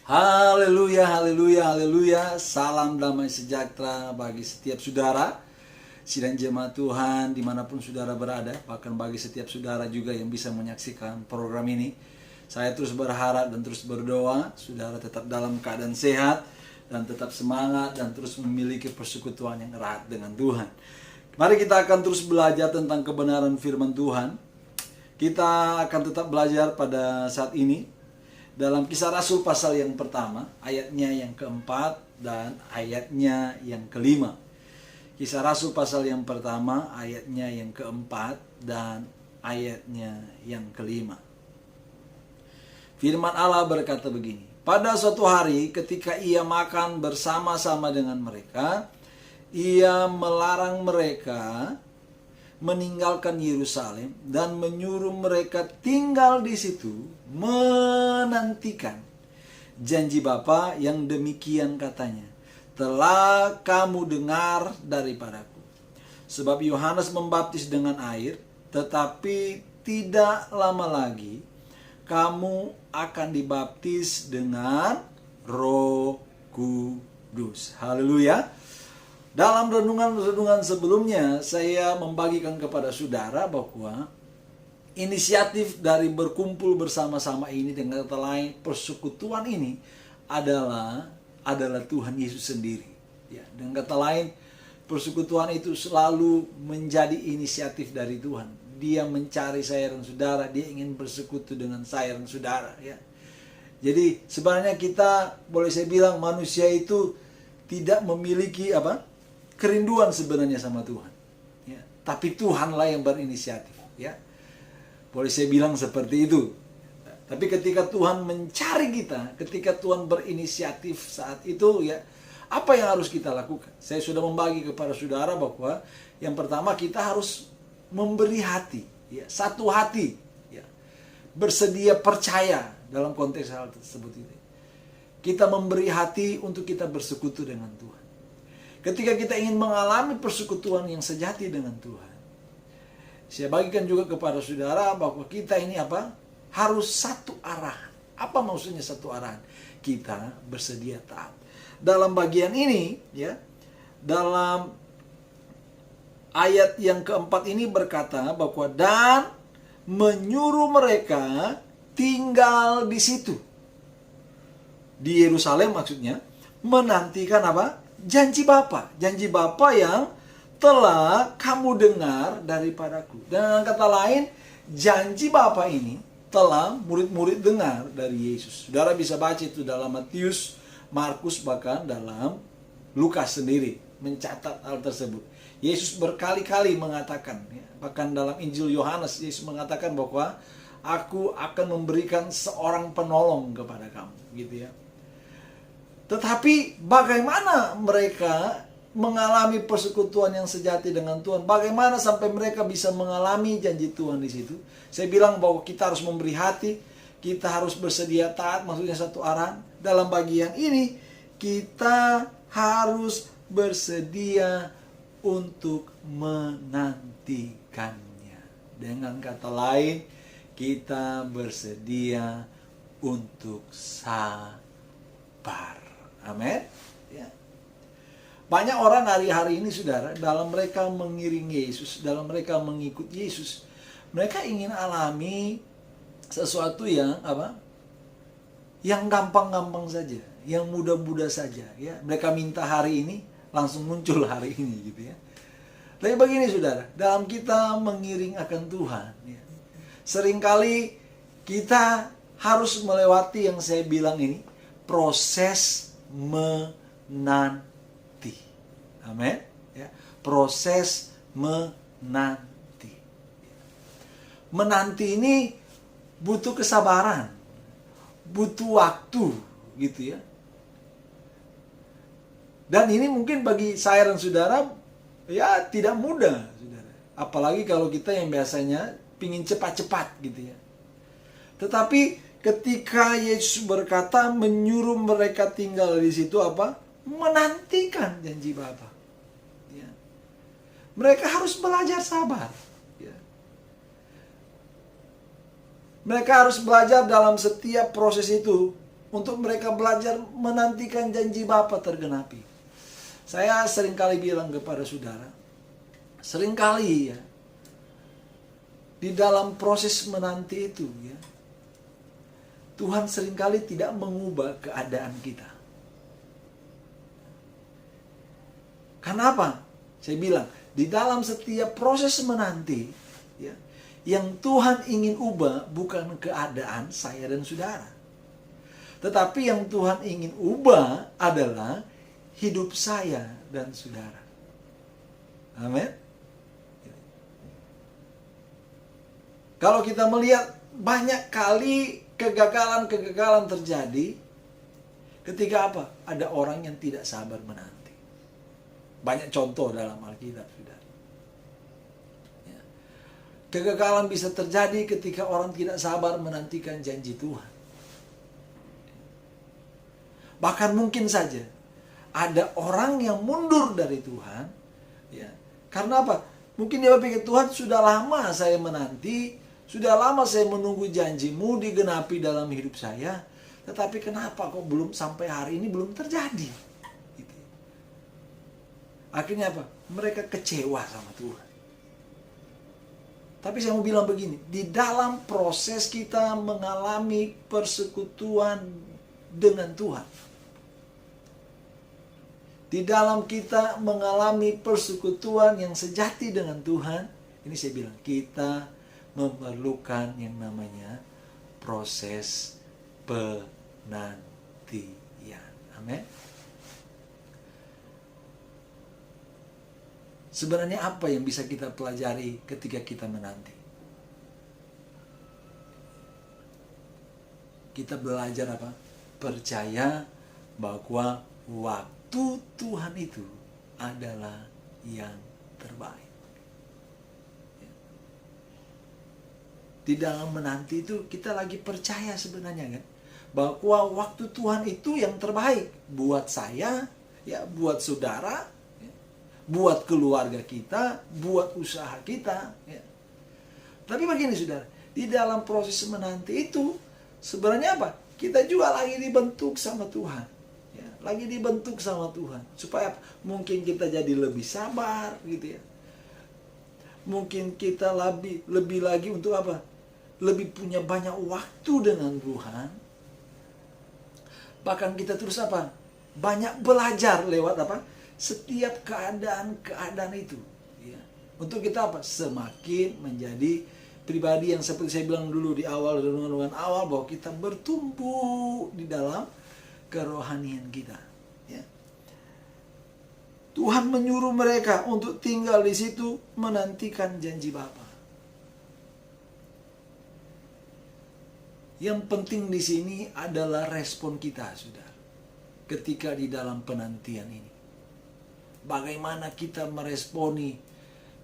Haleluya, haleluya, haleluya. Salam damai sejahtera bagi setiap saudara, sidang jemaat Tuhan dimanapun saudara berada. Bahkan bagi setiap saudara juga yang bisa menyaksikan program ini. Saya terus berharap dan terus berdoa saudara tetap dalam keadaan sehat dan tetap semangat dan terus memiliki persekutuan yang erat dengan Tuhan. Mari kita akan terus belajar tentang kebenaran firman Tuhan. Kita akan tetap belajar pada saat ini dalam Kisah Rasul pasal yang pertama, ayatnya yang keempat dan ayatnya yang kelima. Kisah Rasul pasal yang pertama, ayatnya yang keempat dan ayatnya yang kelima. Firman Allah berkata begini, pada suatu hari ketika ia makan bersama-sama dengan mereka, ia melarang mereka meninggalkan Yerusalem dan menyuruh mereka tinggal di situ menantikan janji Bapa yang demikian katanya, telah kamu dengar daripadaku. Sebab Yohanes membaptis dengan air, tetapi tidak lama lagi kamu akan dibaptis dengan Roh Kudus. Haleluya. Dalam renungan-renungan sebelumnya, saya membagikan kepada saudara bahwa inisiatif dari berkumpul bersama-sama ini, dengan kata lain persekutuan ini adalah Tuhan Yesus sendiri. Ya, dengan kata lain persekutuan itu selalu menjadi inisiatif dari Tuhan. Dia mencari saya dan saudara, dia ingin bersekutu dengan saya dan saudara. Ya. Jadi sebenarnya kita boleh saya bilang manusia itu tidak memiliki kerinduan sebenarnya sama Tuhan, ya. Tapi Tuhanlah yang berinisiatif, ya. Boleh saya bilang seperti itu. Tapi ketika Tuhan mencari kita, ketika Tuhan berinisiatif saat itu, ya, apa yang harus kita lakukan? Saya sudah membagi kepada saudara bahwa yang pertama kita harus memberi hati, ya, satu hati, ya, bersedia percaya dalam konteks hal tersebut itu. Kita memberi hati untuk kita bersekutu dengan Tuhan. Ketika kita ingin mengalami persekutuan yang sejati dengan Tuhan, saya bagikan juga kepada saudara bahwa kita ini harus satu arah. Apa maksudnya satu arah? Kita bersedia taat. Dalam bagian ini, ya, dalam ayat yang keempat ini berkata bahwa dan menyuruh mereka tinggal di situ. Di Yerusalem maksudnya, menantikan janji Bapa yang telah kamu dengar daripadaku. Dengan kata lain, janji Bapa ini telah murid-murid dengar dari Yesus. Saudara bisa baca itu dalam Matius, Markus, bahkan dalam Lukas sendiri mencatat hal tersebut. Yesus berkali-kali mengatakan, ya, bahkan dalam Injil Yohanes Yesus mengatakan bahwa aku akan memberikan seorang penolong kepada kamu, gitu ya. Tetapi bagaimana mereka mengalami persekutuan yang sejati dengan Tuhan? Bagaimana sampai mereka bisa mengalami janji Tuhan di situ? Saya bilang bahwa kita harus memberi hati, kita harus bersedia taat, maksudnya satu arah. Dalam bagian ini kita harus bersedia untuk menantikannya. Dengan kata lain, kita bersedia untuk sabar. Amin. Ya. Banyak orang hari-hari ini, saudara, dalam mereka mengiringi Yesus, dalam mereka mengikut Yesus, mereka ingin alami sesuatu yang yang gampang-gampang saja, yang mudah-mudah saja. Ya. Mereka minta hari ini, langsung muncul hari ini, gitu ya. Tapi begini, saudara, dalam kita mengiring akan Tuhan, ya, seringkali kita harus melewati yang saya bilang ini, proses menanti. Amin. Ya, proses menanti. Menanti ini butuh kesabaran, butuh waktu, gitu ya. Dan ini mungkin bagi saya dan saudara, ya, tidak mudah, saudara. Apalagi kalau kita yang biasanya pingin cepat-cepat, gitu ya. Tetapi ketika Yesus berkata menyuruh mereka tinggal di situ menantikan janji Bapa. Ya. Mereka harus belajar sabar. Ya. Mereka harus belajar dalam setiap proses itu untuk mereka belajar menantikan janji Bapa tergenapi. Saya seringkali bilang kepada saudara, seringkali ya, di dalam proses menanti itu ya, Tuhan seringkali tidak mengubah keadaan kita. Kenapa? Saya bilang, di dalam setiap proses menanti, ya, yang Tuhan ingin ubah bukan keadaan saya dan saudara. Tetapi yang Tuhan ingin ubah adalah hidup saya dan saudara. Amin. Kalau kita melihat banyak kali kegagalan-kegagalan terjadi ketika apa? Ada orang yang tidak sabar menanti. Banyak contoh dalam Alkitab, saudara. Ya. Kegagalan bisa terjadi ketika orang tidak sabar menantikan janji Tuhan. Bahkan mungkin saja ada orang yang mundur dari Tuhan, ya, karena apa? Mungkin dia berpikir, Tuhan, sudah lama saya menanti, sudah lama saya menunggu janjimu digenapi dalam hidup saya, tetapi kenapa kok belum sampai hari ini belum terjadi? Gitu. Akhirnya apa? Mereka kecewa sama Tuhan. Tapi saya mau bilang begini, di dalam proses kita mengalami persekutuan dengan Tuhan, di dalam kita mengalami persekutuan yang sejati dengan Tuhan, ini saya bilang, kita memerlukan yang namanya proses penantian. Amin. Sebenarnya apa yang bisa kita pelajari ketika kita menanti? Kita belajar apa? Percaya bahwa waktu Tuhan itu adalah yang terbaik. Di dalam menanti itu kita lagi percaya sebenarnya kan, bahwa waktu Tuhan itu yang terbaik buat saya, ya, buat saudara, ya, buat keluarga kita, buat usaha kita. Ya. Tapi begini saudara, di dalam proses menanti itu sebenarnya apa? Kita juga lagi dibentuk sama Tuhan. Ya, lagi dibentuk sama Tuhan supaya mungkin kita jadi lebih sabar gitu ya. Mungkin kita lebih lagi untuk apa? Lebih punya banyak waktu dengan Tuhan. Bahkan kita terus apa? Banyak belajar lewat apa? Setiap keadaan-keadaan itu. Ya. Untuk kita apa? Semakin menjadi pribadi yang seperti saya bilang dulu di awal, renungan awal, bahwa kita bertumbuh di dalam kerohanian kita. Ya. Tuhan menyuruh mereka untuk tinggal di situ menantikan janji Bapa. Yang penting di sini adalah respon kita, saudara, ketika di dalam penantian ini. Bagaimana kita meresponi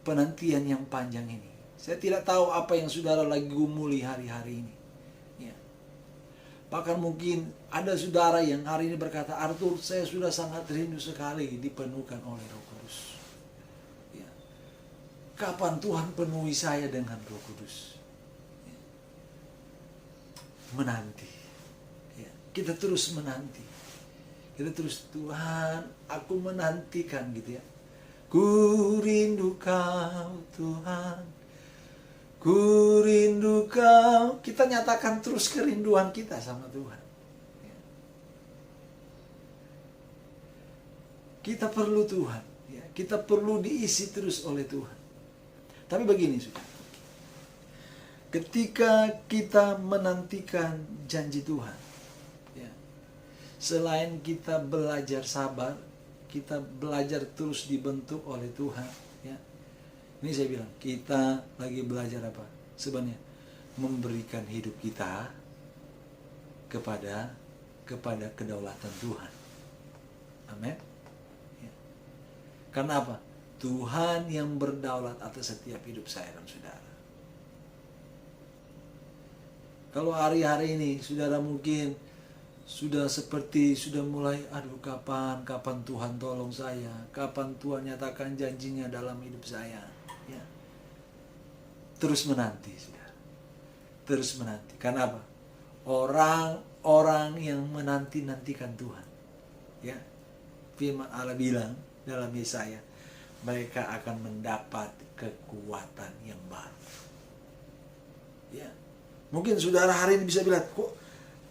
penantian yang panjang ini? Saya tidak tahu apa yang saudara lagi gumuli hari-hari ini. Ya. Bahkan mungkin ada saudara yang hari ini berkata, Arthur, saya sudah sangat rindu sekali dipenuhkan oleh Roh Kudus. Ya. Kapan Tuhan penuhi saya dengan Roh Kudus? Menanti. Ya, kita terus menanti. Kita terus, Tuhan, aku menantikan gitu ya. Ku rindu Kau Tuhan. Ku rindu Kau. Kita nyatakan terus kerinduan kita sama Tuhan. Ya. Kita perlu Tuhan. Ya, kita perlu diisi terus oleh Tuhan. Tapi begini, saudara. Ketika kita menantikan janji Tuhan, ya, selain kita belajar sabar, kita belajar terus dibentuk oleh Tuhan. Ya. Ini saya bilang, kita lagi belajar apa? Sebenarnya memberikan hidup kita kepada kedaulatan Tuhan. Amin. Ya. Karena apa? Tuhan yang berdaulat atas setiap hidup saya dan saudara. Kalau hari-hari ini saudara mungkin sudah mulai, aduh kapan Tuhan tolong saya, kapan Tuhan nyatakan janjinya dalam hidup saya. Ya. Terus menanti, saudara. Terus menanti. Karena apa? Orang orang yang menanti-nantikan Tuhan. Ya. Firman Allah bilang dalam Yesaya, mereka akan mendapat kekuatan yang baru. Ya. Mungkin saudara hari ini bisa bilang, kok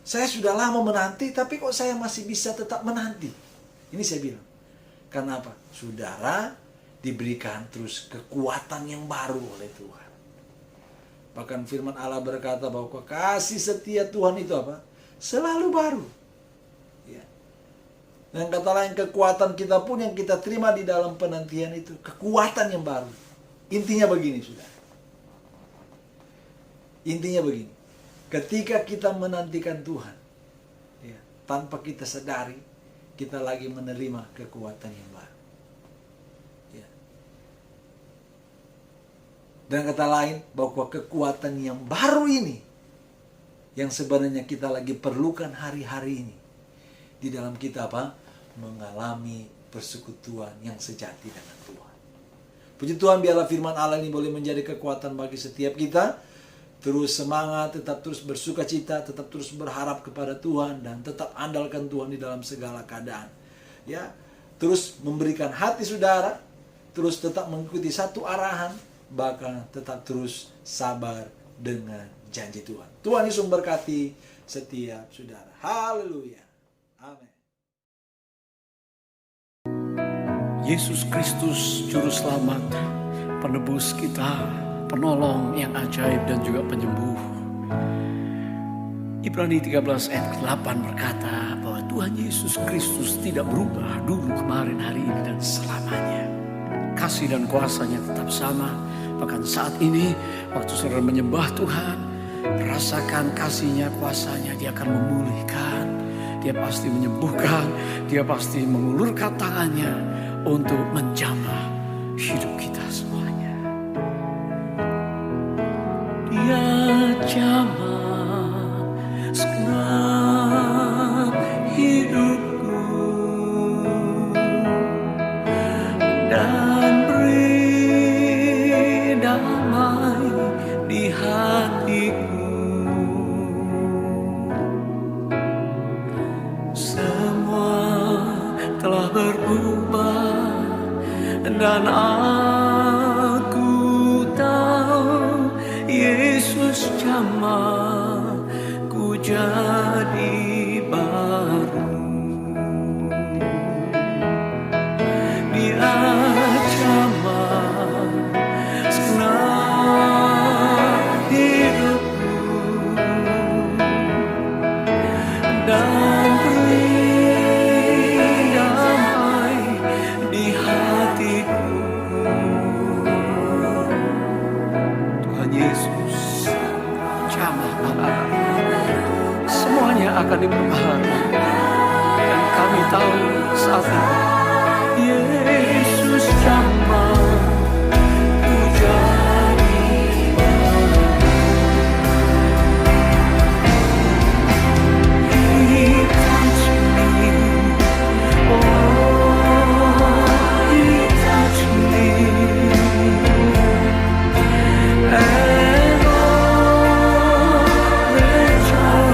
saya sudah lama menanti, tapi kok saya masih bisa tetap menanti? Ini saya bilang, karena apa? Saudara diberikan terus kekuatan yang baru oleh Tuhan. Bahkan firman Allah berkata bahwa kasih setia Tuhan itu apa? Selalu baru. Ya. Dan kata lain, kekuatan kita pun yang kita terima di dalam penantian itu, kekuatan yang baru. Intinya begini, saudara. Intinya begini. Ketika kita menantikan Tuhan, ya, tanpa kita sadari, kita lagi menerima kekuatan yang baru. Ya. Dan kata lain, bahwa kekuatan yang baru ini, yang sebenarnya kita lagi perlukan hari-hari ini, di dalam kita apa? Mengalami persekutuan yang sejati dengan Tuhan. Puji Tuhan, biarlah firman Allah ini boleh menjadi kekuatan bagi setiap kita. Terus semangat, tetap terus bersuka cita, tetap terus berharap kepada Tuhan, dan tetap andalkan Tuhan di dalam segala keadaan. Ya, terus memberikan hati saudara, terus tetap mengikuti satu arahan, bahkan tetap terus sabar dengan janji Tuhan. Tuhan Yesus memberkati setiap saudara. Haleluya. Amin. Yesus Kristus Juru Selamat, penebus kita, penolong yang ajaib dan juga penyembuh. Ibrani 13 ayat 8 berkata bahwa Tuhan Yesus Kristus tidak berubah dulu, kemarin, hari ini, dan selamanya. Kasih dan kuasanya tetap sama. Bahkan saat ini, waktu saudara menyembah Tuhan, rasakan kasihnya, kuasanya. Dia akan memulihkan, Dia pasti menyembuhkan, Dia pasti mengulurkan tangannya untuk menjamah hidup kita semuanya. Dia jamah segenap hidupku dan beri damai di hatiku. Semua telah berubah dan aku tahu Yesus jamah ku jadi baru. Dia jamah segenap hidupku dan beri damai di hatiku. Tuhan Yesus jamah semuanya akan diperbaharui, dan kami tahu saat ini Yesus jamah ku jadi baru. He touched me, oh He touched me, and all the joy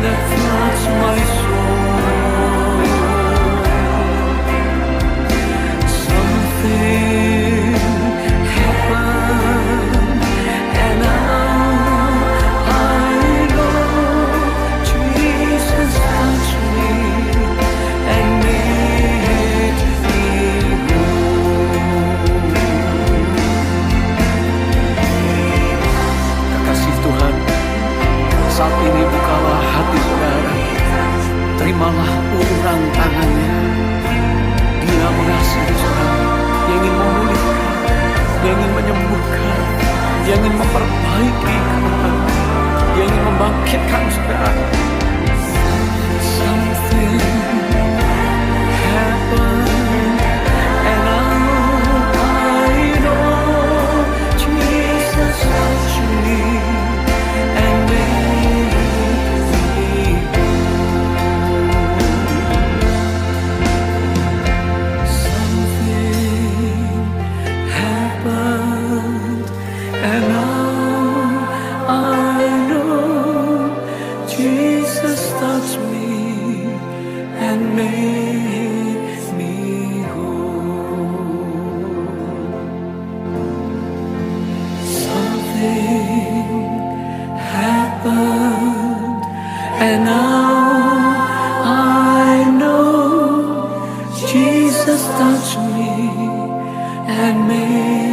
that floods my soul. Something happened, and now I know Jesus touched me and made me whole. Kekasih Tuhan, saat ini bukalah hati saudara, terimalah uluran tangannya. Dia mengasihi saudara, dia ingin memulihkan, dia ingin menyembuhkan, dia ingin memperbaiki keadaan, dia ingin membangkitkan saudara. Something happened, and now I know Jesus touched me and made me whole. Something happened, and now I know Jesus made me whole. Something happened, and now I know Jesus touched me and made